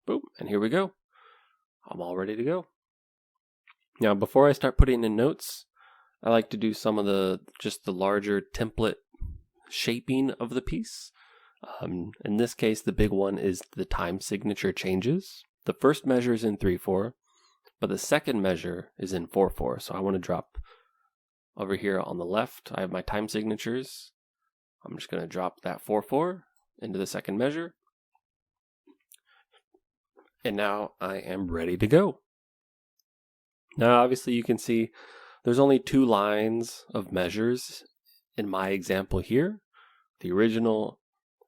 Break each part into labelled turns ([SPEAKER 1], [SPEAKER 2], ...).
[SPEAKER 1] Boom, and here we go. I'm all ready to go. Now, before I start putting in notes, I like to do some of the larger template shaping of the piece. In this case, the big one is the time signature changes. The first measure is in 3/4, but the second measure is in 4/4. So I want to drop over here on the left. I have my time signatures. I'm just going to drop that 4/4 into the second measure. And now I am ready to go. Now, obviously, you can see there's only 2 lines of measures in my example here. The original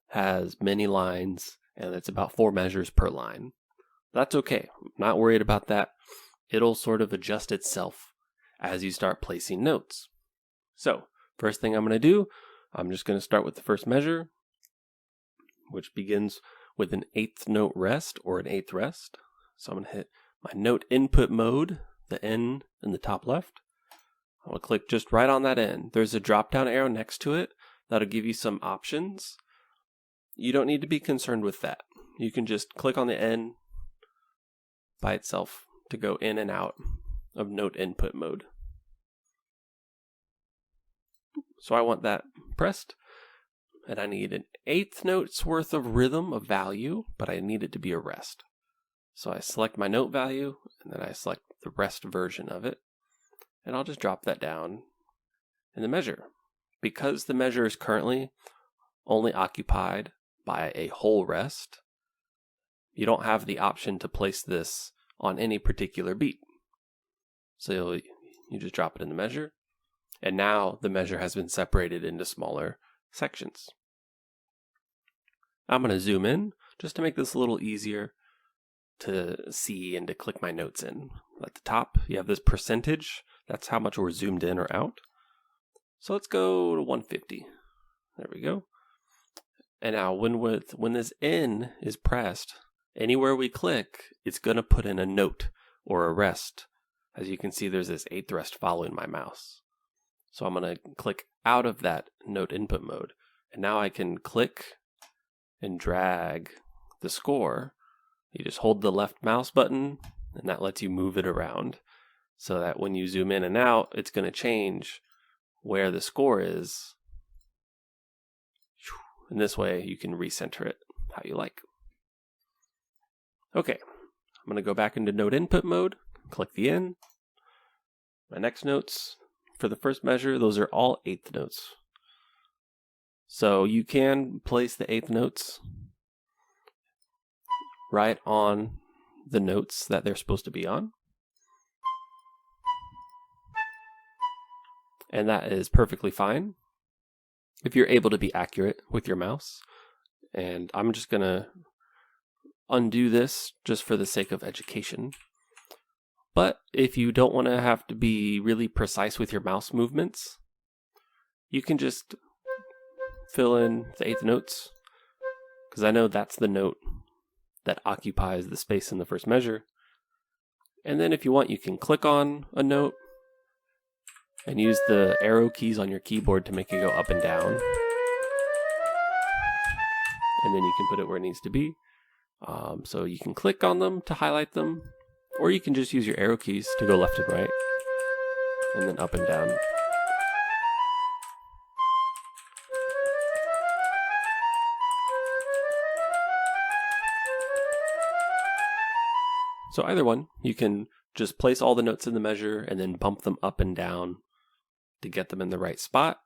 [SPEAKER 1] has many lines, and it's about 4 measures per line. That's okay. I'm not worried about that. It'll sort of adjust itself as you start placing notes. So, first thing I'm going to do, I'm just going to start with the first measure, which begins with an 8th note rest or an 8th rest. So I'm going to hit my note input mode, the N in the top left. I'm going to click just right on that N. There's a drop down arrow next to it that'll give you some options. You don't need to be concerned with that. You can just click on the N by itself to go in and out of note input mode. So I want that pressed, and I need an 1/8 note's worth of rhythm of value, but I need it to be a rest. So I select my note value, and then I select the rest version of it, and I'll just drop that down in the measure. Because the measure is currently only occupied by a whole rest, you don't have the option to place this on any particular beat. So you just drop it in the measure, and now the measure has been separated into smaller sections. I'm going to zoom in just to make this a little easier to see and to click my notes in. At the top, you have this percentage. That's how much we're zoomed in or out. So let's go to 150. There we go. And now when this N is pressed, anywhere we click, it's going to put in a note or a rest. As you can see, there's this 8th rest following my mouse. So I'm going to click out of that note input mode. And now I can click and drag the score. You just hold the left mouse button, and that lets you move it around. So that when you zoom in and out, it's going to change where the score is. And this way, you can recenter it how you like. Okay, I'm going to go back into note input mode, click the N. My next notes for the first measure, those are all 8th notes. So you can place the 8th notes right on the notes that they're supposed to be on. And that is perfectly fine if you're able to be accurate with your mouse. And I'm just going to undo this just for the sake of education. But if you don't want to have to be really precise with your mouse movements, you can just fill in the 8th notes, because I know that's the note that occupies the space in the first measure. And then if you want, you can click on a note and use the arrow keys on your keyboard to make it go up and down. And then you can put it where it needs to be. So you can click on them to highlight them, or you can just use your arrow keys to go left and right, and then up and down. So either one, you can just place all the notes in the measure and then bump them up and down to get them in the right spot,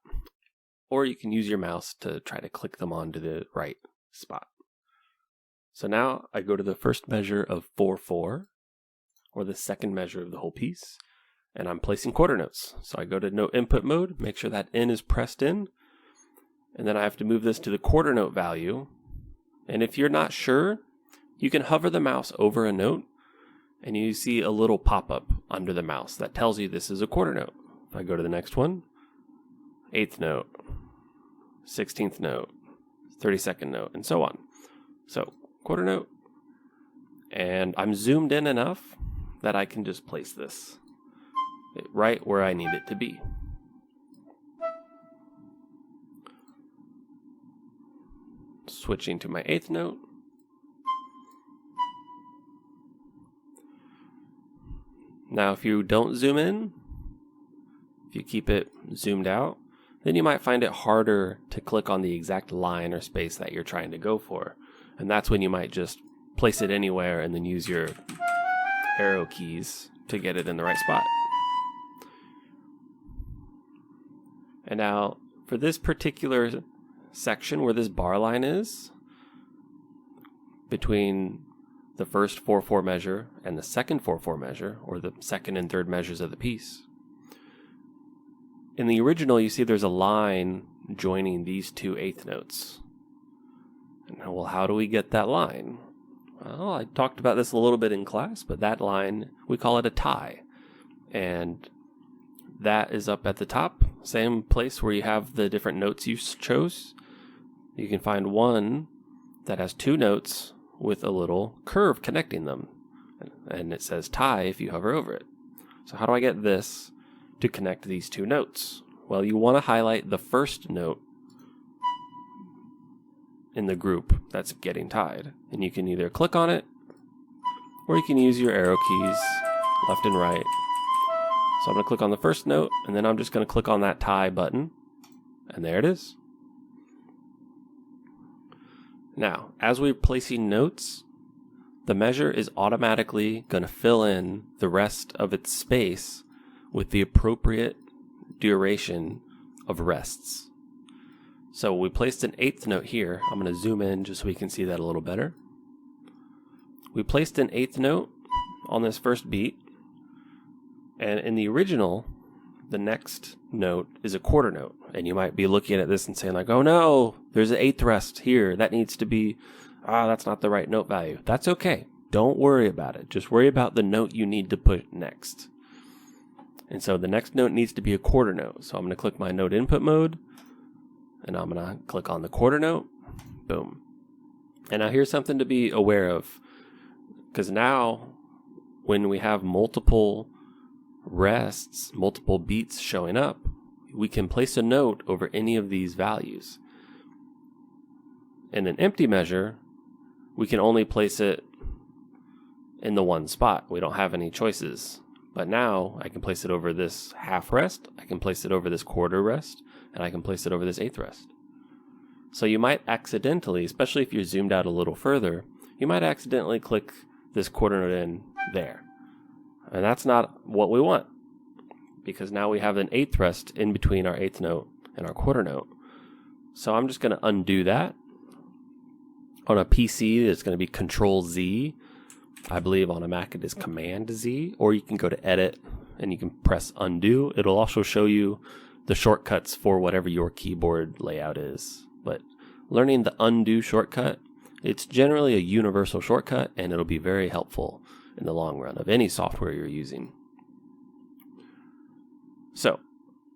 [SPEAKER 1] or you can use your mouse to try to click them onto the right spot. So now I go to the first measure of 4/4, or the second measure of the whole piece, and I'm placing quarter notes. So I go to note input mode, make sure that N is pressed in, and then I have to move this to the quarter note value. And if you're not sure, you can hover the mouse over a note, and you see a little pop-up under the mouse that tells you this is a quarter note. If I go to the next one, 8th note, 16th note, 32nd note, and so on. So quarter note, and I'm zoomed in enough that I can just place this right where I need it to be. Switching to my 8th note. Now, if you don't zoom in, if you keep it zoomed out, then you might find it harder to click on the exact line or space that you're trying to go for. And that's when you might just place it anywhere and then use your arrow keys to get it in the right spot. And now, for this particular section where this bar line is, between the first 4/4 measure and the second 4/4 measure, or the second and third measures of the piece, in the original you see there's a line joining these two eighth notes. And well, how do we get that line? Well, I talked about this a little bit in class, but that line, we call it a tie. And that is up at the top, same place where you have the different notes you chose. You can find one that has two notes with a little curve connecting them. And it says tie if you hover over it. So how do I get this to connect these two notes? Well, you want to highlight the first note in the group that's getting tied. And you can either click on it, or you can use your arrow keys left and right. So I'm going to click on the first note, and then I'm just going to click on that tie button, and there it is. Now, as we're placing notes, the measure is automatically going to fill in the rest of its space with the appropriate duration of rests. So we placed an eighth note here. I'm going to zoom in just so we can see that a little better. We placed an eighth note on this first beat, and in the original, the next note is a quarter note. And you might be looking at this and saying like, oh no, there's an eighth rest here. That needs to be, that's not the right note value. That's okay. Don't worry about it. Just worry about the note you need to put next. And so the next note needs to be a quarter note. So I'm going to click my note input mode, and I'm going to click on the quarter note. Boom. And now here's something to be aware of, because now when we have multiple rests, multiple beats showing up, we can place a note over any of these values. In an empty measure, we can only place it in the one spot. We don't have any choices. But now I can place it over this half rest, I can place it over this quarter rest, and I can place it over this eighth rest. So you might accidentally, especially if you're zoomed out a little further, you might accidentally click this quarter note in there. And that's not what we want, because now we have an eighth rest in between our eighth note and our quarter note. So I'm just going to undo that. On a PC, it's going to be Control-Z. I believe on a Mac it is Command-Z, or you can go to Edit and you can press Undo. It'll also show you the shortcuts for whatever your keyboard layout is. But learning the Undo shortcut, it's generally a universal shortcut, and it'll be very helpful in the long run of any software you're using. So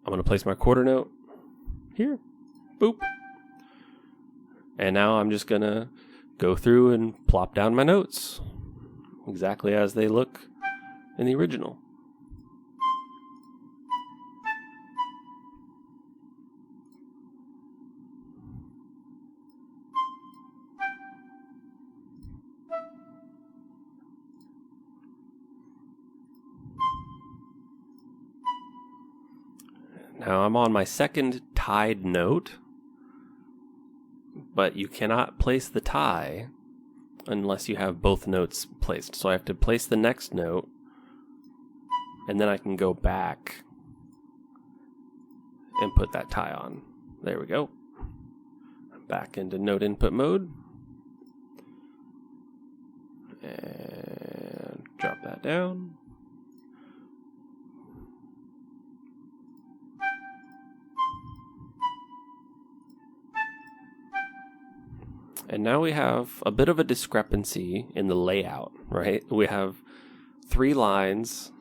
[SPEAKER 1] I'm going to place my quarter note here. Boop. And now I'm just going to go through and plop down my notes exactly as they look in the original. Now I'm on my second tied note, but you cannot place the tie unless you have both notes placed. So I have to place the next note, and then I can go back and put that tie on. There we go. Back into note input mode. And drop that down. And now we have a bit of a discrepancy in the layout, right? We have 3 lines.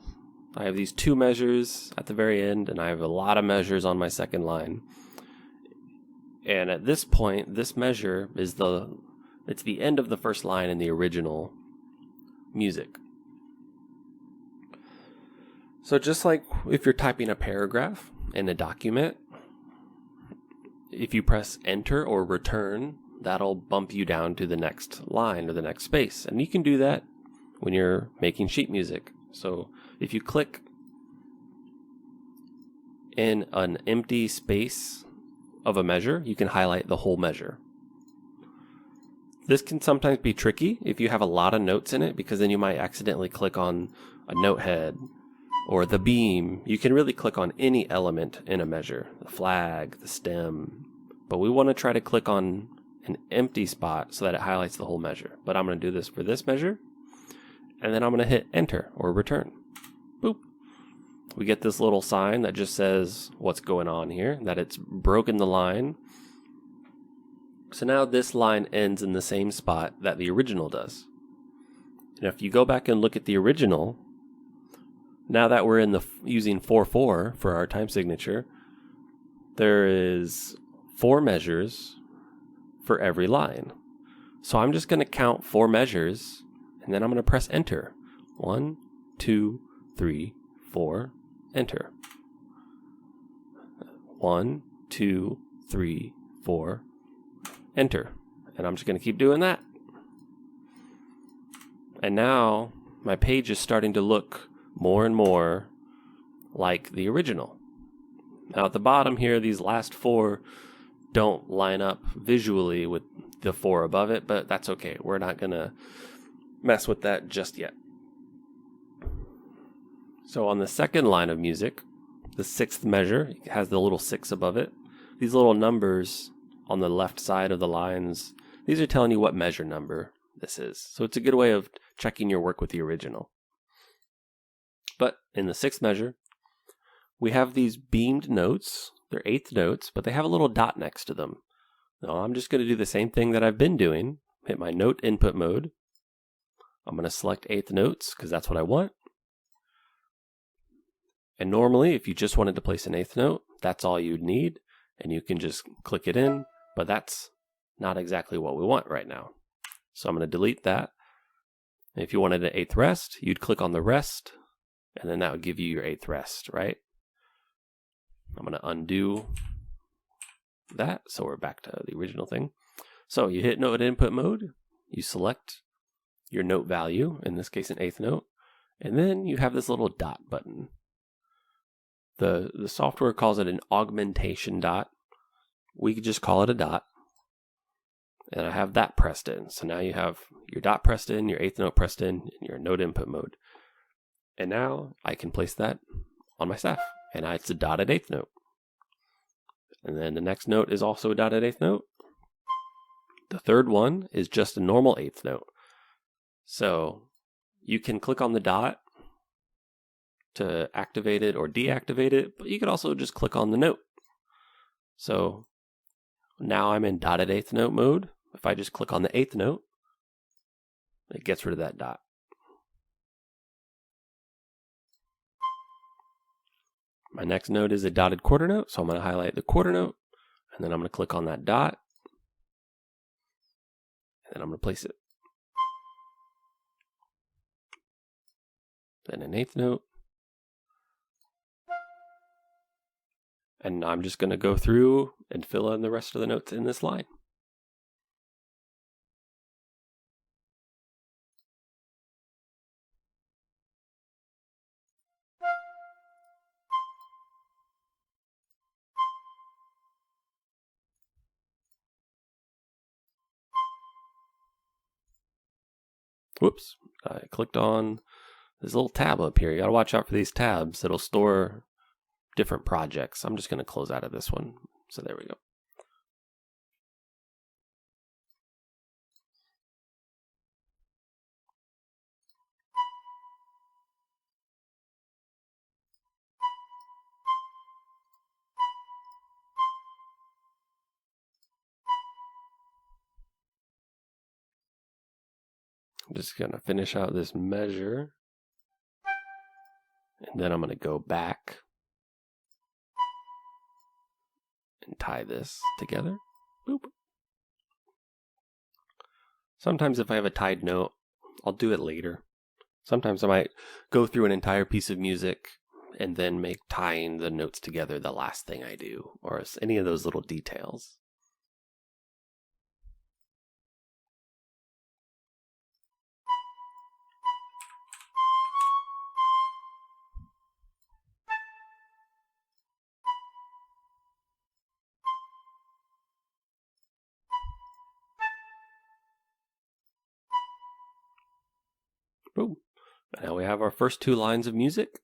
[SPEAKER 1] I have these 2 measures at the very end, and I have a lot of measures on my second line. And at this point, this measure is it's the end of the first line in the original music. So just like if you're typing a paragraph in a document, if you press enter or return, that'll bump you down to the next line or the next space. And you can do that when you're making sheet music. So if you click in an empty space of a measure, you can highlight the whole measure. This can sometimes be tricky if you have a lot of notes in it, because then you might accidentally click on a note head or the beam. You can really click on any element in a measure, the flag, the stem, but we want to try to click on an empty spot so that it highlights the whole measure. But I'm going to do this for this measure, and then I'm going to hit enter or return. Boop. We get this little sign that just says what's going on here, that it's broken the line. So now this line ends in the same spot that the original does. And if you go back and look at the original, now that we're in using 4/4 for our time signature, there is 4 measures for every line. So I'm just going to count 4 measures, and then I'm going to press enter. 1, 2, 3, 4, enter. 1, 2, 3, 4, enter. And I'm just going to keep doing that. And now my page is starting to look more and more like the original. Now at the bottom here, these last 4 don't line up visually with the 4 above it, but that's okay. We're not going to mess with that just yet. So on the second line of music, the 6th measure has the little 6 above it. These little numbers on the left side of the lines, these are telling you what measure number this is. So it's a good way of checking your work with the original. But in the 6th measure, we have these beamed notes. They're 8th notes, but they have a little dot next to them. Now I'm just going to do the same thing that I've been doing. Hit my note input mode. I'm going to select 8th notes because that's what I want. And normally, if you just wanted to place an 8th note, that's all you'd need. And you can just click it in, but that's not exactly what we want right now. So I'm going to delete that. And if you wanted an 8th rest, you'd click on the rest, and then that would give you your 8th rest, right? I'm going to undo that, so we're back to the original thing. So you hit note input mode, you select your note value, in this case an 8th note, and then you have this little dot button. The software calls it an augmentation dot. We could just call it a dot. And I have that pressed in. So now you have your dot pressed in, your 8th note pressed in, and your note input mode. And now I can place that on my staff. And it's a dotted 8th note. And then the next note is also a dotted 8th note. The third one is just a normal 8th note. So you can click on the dot to activate it or deactivate it, but you could also just click on the note. So now I'm in dotted 8th note mode. If I just click on the 8th note, it gets rid of that dot. My next note is a dotted quarter note, so I'm going to highlight the quarter note, and then I'm going to click on that dot, and then I'm going to place it. Then an 8th note. And I'm just going to go through and fill in the rest of the notes in this line. Whoops, I clicked on this little tab up here. You got to watch out for these tabs. It'll store different projects. I'm just going to close out of this one. So there we go. I'm just going to finish out this measure. And then I'm going to go back and tie this together. Boop. Sometimes if I have a tied note, I'll do it later. Sometimes I might go through an entire piece of music and then make tying the notes together the last thing I do, or any of those little details. Boom. Now we have our first 2 lines of music.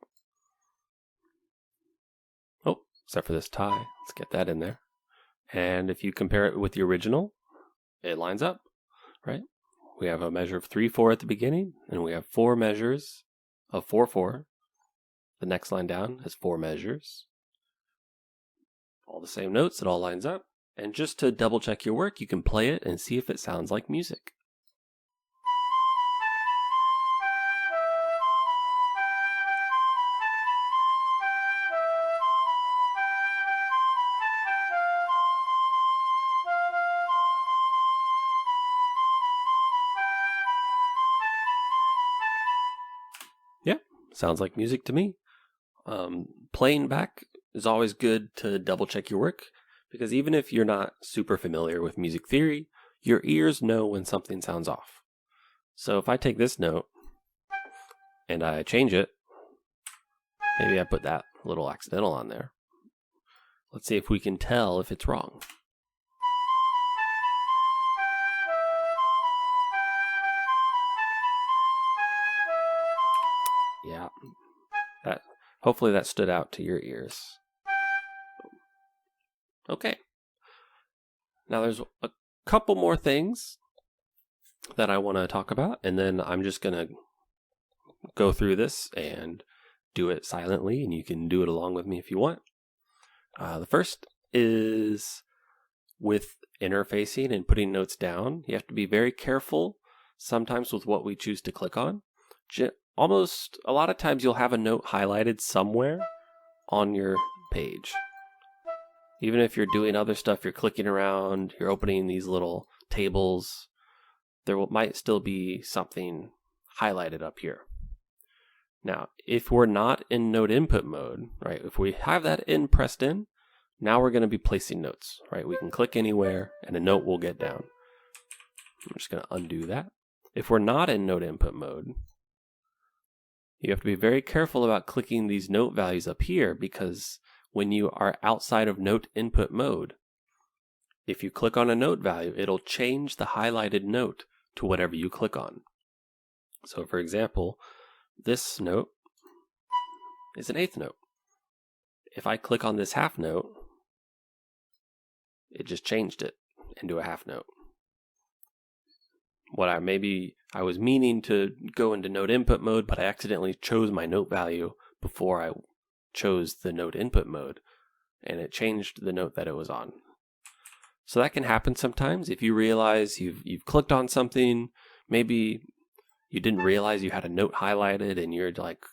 [SPEAKER 1] Oh, except for this tie. Let's get that in there. And if you compare it with the original, it lines up, right? We have a measure of 3/4 at the beginning, and we have 4 measures of 4/4. The next line down has 4 measures. All the same notes, it all lines up. And just to double check your work, you can play it and see if it sounds like music. Yeah, sounds like music to me. Playing back is always good to double check your work, because even if you're not super familiar with music theory, your ears know when something sounds off. So if I take this note and I change it, maybe I put that little accidental on there. Let's see if we can tell if it's wrong. Yeah, hopefully that stood out to your ears. Okay. Now there's a couple more things that I want to talk about, and then I'm just going to go through this and do it silently, and you can do it along with me if you want. The first is with interfacing and putting notes down. You have to be very careful sometimes with what we choose to click on. Almost a lot of times you'll have a note highlighted somewhere on your page. Even if you're doing other stuff, you're clicking around, you're opening these little tables, there might still be something highlighted up here. Now, if we're not in note input mode, right, if we have that in pressed in, now we're going to be placing notes, right? We can click anywhere and a note will get down. I'm just going to undo that. If we're not in note input mode, you have to be very careful about clicking these note values up here, because when you are outside of note input mode, if you click on a note value, it'll change the highlighted note to whatever you click on. So for example, this note is an 1/8 note. If I click on this half note, it just changed it into a half note. Maybe I was meaning to go into note input mode, but I accidentally chose my note value before I chose the note input mode, and it changed the note that it was on. So that can happen sometimes. If you realize you've clicked on something, maybe you didn't realize you had a note highlighted, and you're like,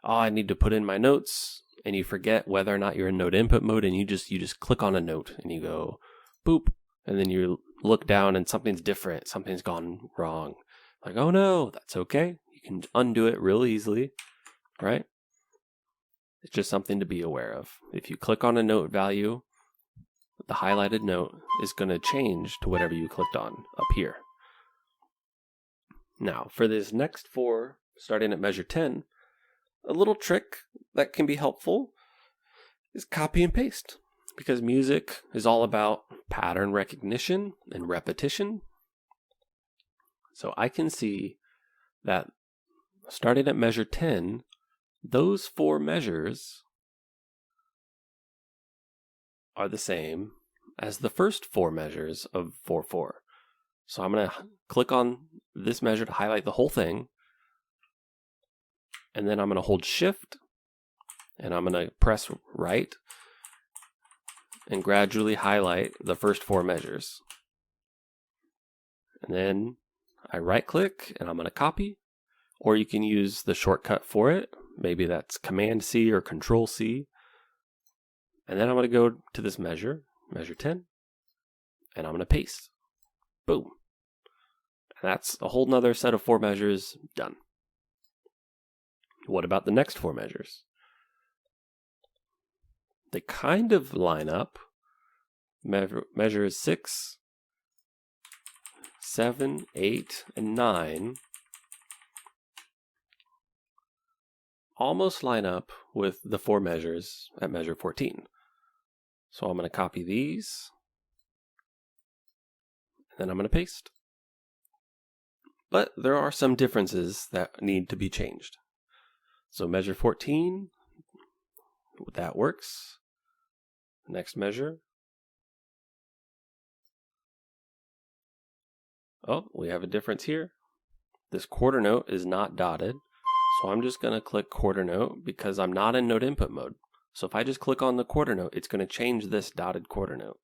[SPEAKER 1] oh, I need to put in my notes, and you forget whether or not you're in note input mode, and you just click on a note and you go boop, and then you look down and something's different, something's gone wrong. Like, oh no, that's okay. You can undo it real easily, right? It's just something to be aware of. If you click on a note value, the highlighted note is going to change to whatever you clicked on up here. Now, for this next 4, starting at measure 10, a little trick that can be helpful is copy and paste, because music is all about pattern recognition and repetition. So I can see that starting at measure 10, those 4 measures are the same as the first 4 measures of 4/4. So I'm going to click on this measure to highlight the whole thing, and then I'm going to hold Shift, and I'm going to press right and gradually highlight the first 4 measures. And then I right click and I'm going to copy, or you can use the shortcut for it. Maybe that's Command C or Control C. And then I'm going to go to this measure 10, and I'm going to paste. Boom. And that's a whole nother set of 4 measures done. What about the next 4 measures? They kind of line up. Measures 6, 7, 8, and 9 almost line up with the 4 measures at measure 14. So I'm going to copy these, and then I'm going to paste. But there are some differences that need to be changed. So measure 14, that works. Next measure. Oh, we have a difference here. This quarter note is not dotted. So I'm just going to click quarter note because I'm not in note input mode. So if I just click on the quarter note, it's going to change this dotted quarter note.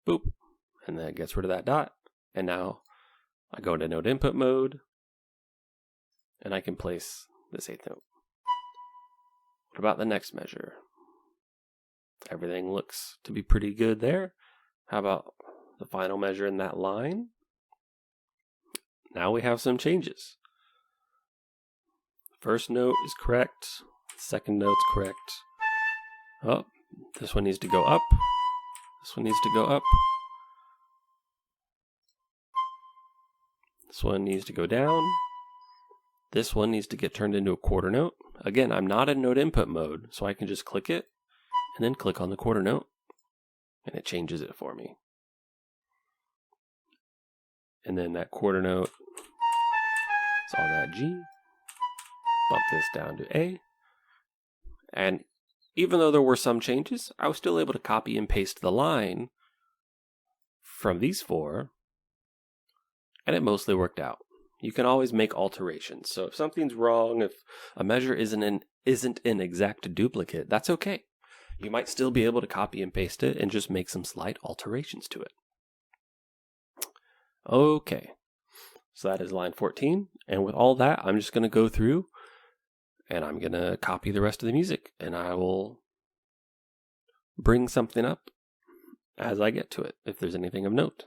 [SPEAKER 1] Boop. And that gets rid of that dot. And now I go into note input mode and I can place this eighth note. What about the next measure? Everything looks to be pretty good there. How about the final measure in that line? Now we have some changes. First note is correct. Second note's correct. Oh, this one needs to go up. This one needs to go up. This one needs to go down. This one needs to get turned into a quarter note. Again, I'm not in note input mode, so I can just click it and then click on the quarter note and it changes it for me. And then that quarter note is on that G. Bump this down to A. And even though there were some changes, I was still able to copy and paste the line from these four, and it mostly worked out. You can always make alterations. So if something's wrong, if a measure isn't an exact duplicate, that's okay. You might still be able to copy and paste it and just make some slight alterations to it. Okay, so that is line 14. And with all that, I'm just going to go through and I'm going to copy the rest of the music. And I will bring something up as I get to it, if there's anything of note.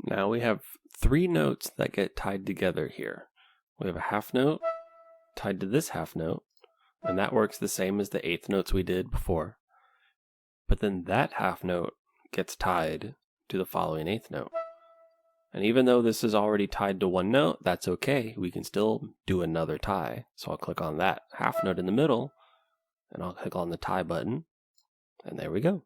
[SPEAKER 1] Now we have three notes that get tied together here. We have a half note tied to this half note, and that works the same as the eighth notes we did before. But then that half note gets tied to the following eighth note. And even though this is already tied to one note, that's okay. We can still do another tie. So I'll click on that half note in the middle, and I'll click on the tie button, and there we go.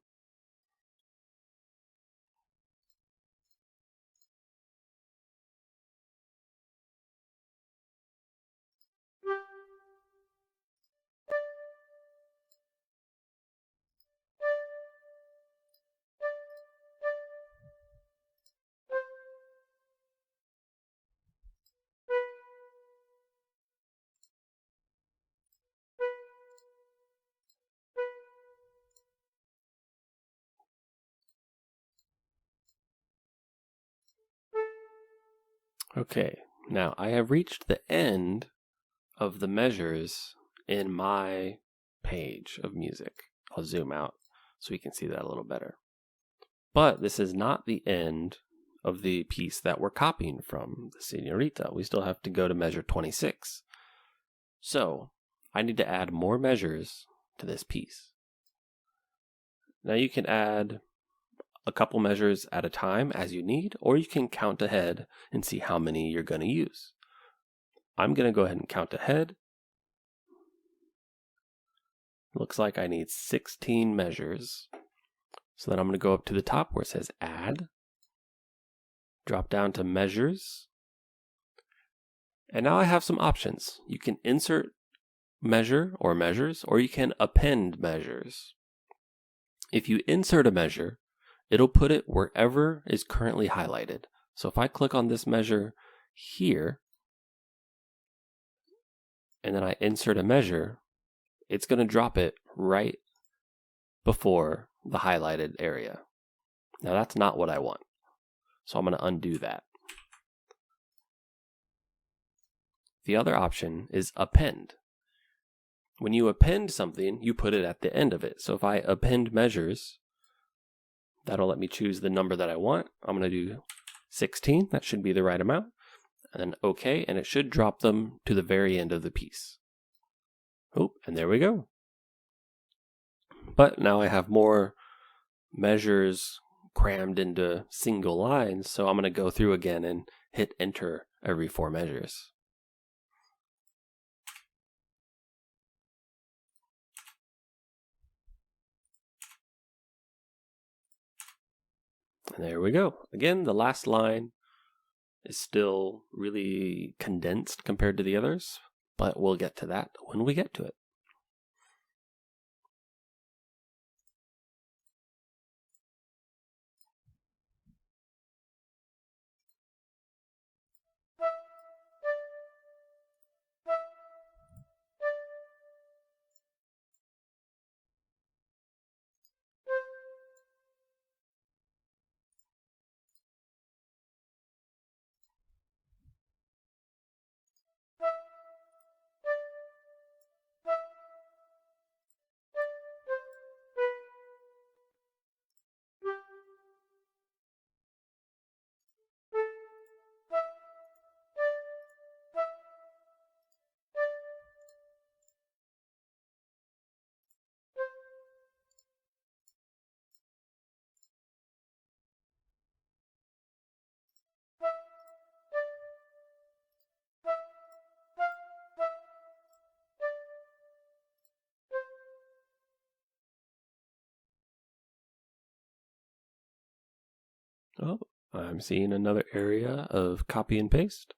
[SPEAKER 1] Okay, now I have reached the end of the measures in my page of music. I'll zoom out so we can see that a little better. But this is not the end of the piece that we're copying from, the Señorita. We still have to go to measure 26. So I need to add more measures to this piece. Now you can add a couple measures at a time as you need, or you can count ahead and see how many you're going to use. I'm going to go ahead and count ahead. Looks like I need 16 measures. So then I'm going to go up to the top where it says Add, drop down to Measures, and now I have some options. You can insert measure or measures, or you can append measures. If you insert a measure, it'll put it wherever is currently highlighted. So if I click on this measure here, and then I insert a measure, it's going to drop it right before the highlighted area. Now that's not what I want. So I'm going to undo that. The other option is append. When you append something, you put it at the end of it. So if I append measures, that'll let me choose the number that I want. I'm going to do 16. That should be the right amount. And then OK, and it should drop them to the very end of the piece. Oh, and there we go. But now I have more measures crammed into single lines, so I'm going to go through again and hit enter every 4 measures. And there we go. Again, the last line is still really condensed compared to the others, but we'll get to that when we get to it. Oh, I'm seeing another area of copy and paste.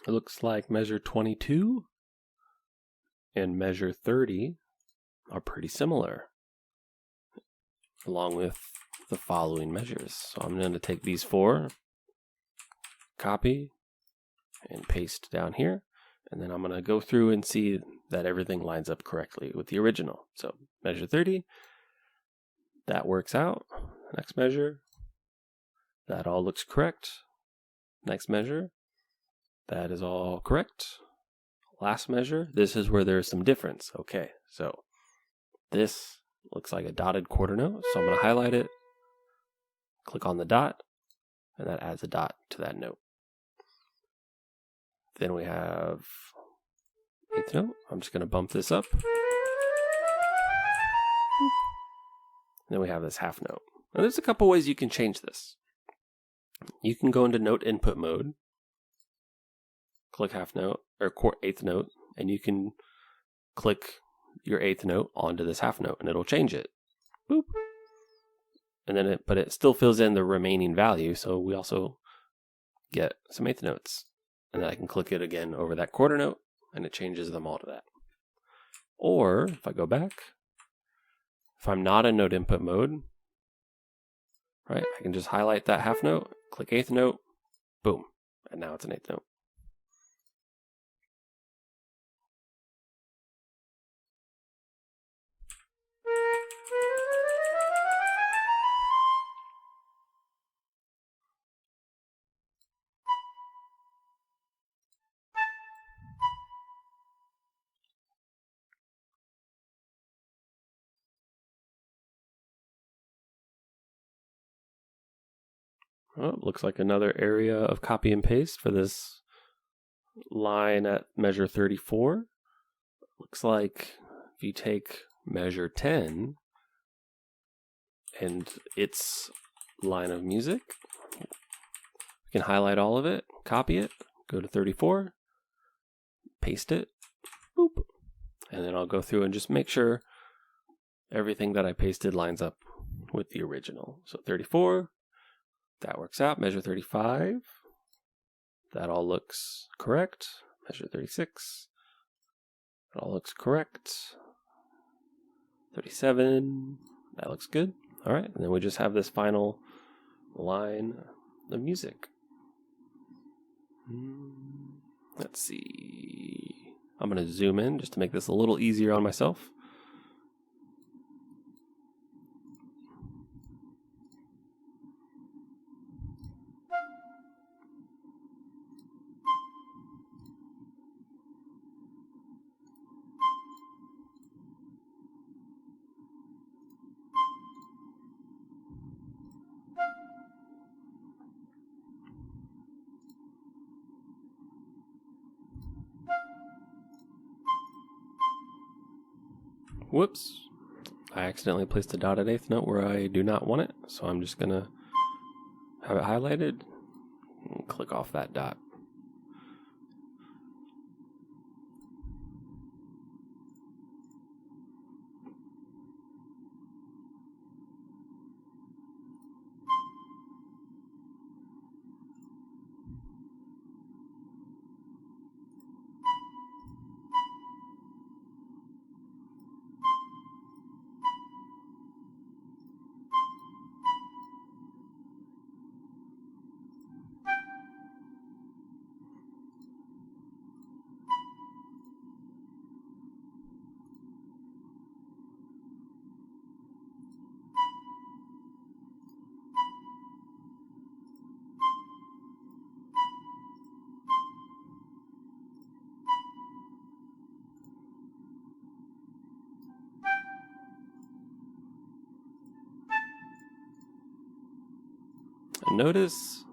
[SPEAKER 1] It looks like measure 22 and measure 30 are pretty similar, along with the following measures. So I'm going to take these 4, copy, and paste down here, and then I'm going to go through and see that everything lines up correctly with the original. So measure 30, that works out. Next measure, that all looks correct. Next measure, that is all correct. Last measure, this is where there's some difference. Okay, so this looks like a dotted quarter note, so I'm going to highlight it, click on the dot, and that adds a dot to that note. Then we have 8th note. I'm just going to bump this up. Then we have this half note. Now there's a couple ways you can change this. You can go into note input mode, click half note or 8th note, and you can click your 8th note onto this half note and it'll change it. Boop. And then but it still fills in the remaining value, so we also get some 8th notes. And then I can click it again over that quarter note and it changes them all to that. Or if I go back, if I'm not in note input mode, right, I can just highlight that half note, click 8th note, boom, and now it's an 8th note. Well, looks like another area of copy and paste for this line at measure 34. looks like if you take measure 10 and its line of music, you can highlight all of it, copy it, go to 34, paste it, boop, and then I'll go through and just make sure everything that I pasted lines up with the original. So 34, that works out. Measure 35, that all looks correct. Measure 36, that all looks correct. 37, that looks good. All right, and then we just have this final line of music. Let's see. I'm going to zoom in just to make this a little easier on myself. Whoops, I accidentally placed a dotted eighth note where I do not want it, so I'm just gonna have it highlighted and click off that dot. And notice,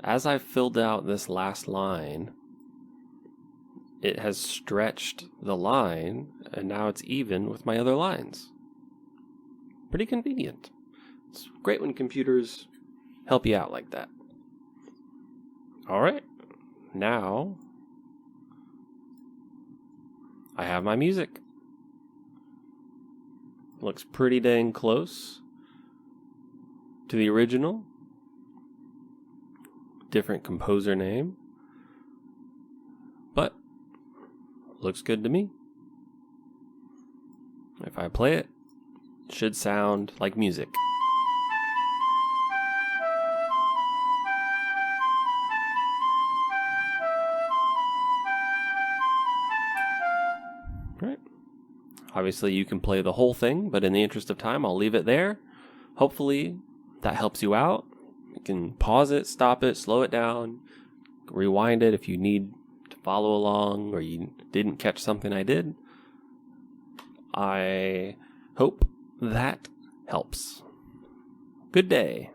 [SPEAKER 1] as I filled out this last line, it has stretched the line, and now it's even with my other lines. Pretty convenient. It's great when computers help you out like that. All right, now I have my music. Looks pretty dang close to the original. Different composer name, but looks good to me. If I play it, it should sound like music. Right. Obviously you can play the whole thing, but in the interest of time, I'll leave it there. Hopefully that helps you out. You can pause it, stop it, slow it down, rewind it if you need to follow along or you didn't catch something I did. I hope that helps. Good day.